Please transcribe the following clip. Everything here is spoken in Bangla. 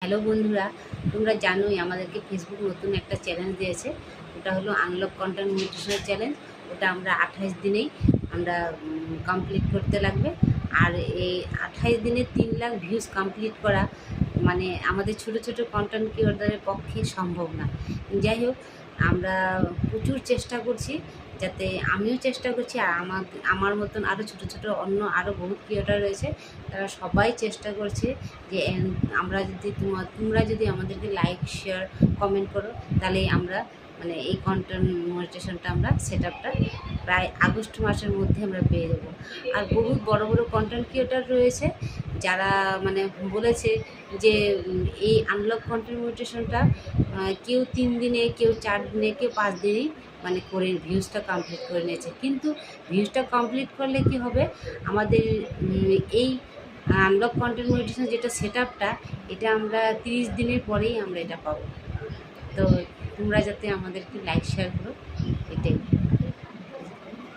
হ্যালো বন্ধুরা, তোমরা জানোই আমাদেরকে ফেসবুক নতুন একটা চ্যালেঞ্জ দিয়েছে। ওটা হলো আনলক কন্টেন্ট মনিটাইজেশন চ্যালেঞ্জ। ওটা আমরা 28 দিনেই আমরা কমপ্লিট করতে লাগবে। আর এই 28 দিনে 3 লাখ ভিউজ কমপ্লিট করা মানে আমাদের ছোট ছোট কন্টেন্ট ক্রিয়েটরদের পক্ষে সম্ভব না। যাই হোক, আমরা প্রচুর চেষ্টা করছি, যাতে আমিও চেষ্টা করছি, আর আমার মতন আরও ছোট ছোট অন্য আরও বহুত ক্রিয়েটর রয়েছে, তারা সবাই চেষ্টা করছে যে আমরা যদি তোমরা যদি আমাদেরকে লাইক শেয়ার কমেন্ট করো, তাহলে আমরা মানে এই কন্টেন্ট মনিটাইজেশনটা আমরা সেট আপটা প্রায় আগস্ট মাসের মধ্যে আমরা পেয়ে যাবো। আর বহুত বড় বড় কন্টেন্ট ক্রিয়েটর রয়েছে যারা মানে বলেছে যে এই আনলক কন্টেন্ট মনিটাইজেশনটা কেউ 3 দিনে, কেউ 4 দিনে, কেউ 5 দিনেই মানে করে ভিউজটা কমপ্লিট করে নিয়েছে। কিন্তু ভিউজটা কমপ্লিট করলে কি হবে, আমাদের এই আনলক কন্টেন্ট মনিটাইজেশন যেটা সেট আপটা, এটা আমরা 30 দিনের পরেই আমরা এটা পাবো। তো তোমরা যাতে আমাদেরকে লাইক শেয়ার করো, এটাই।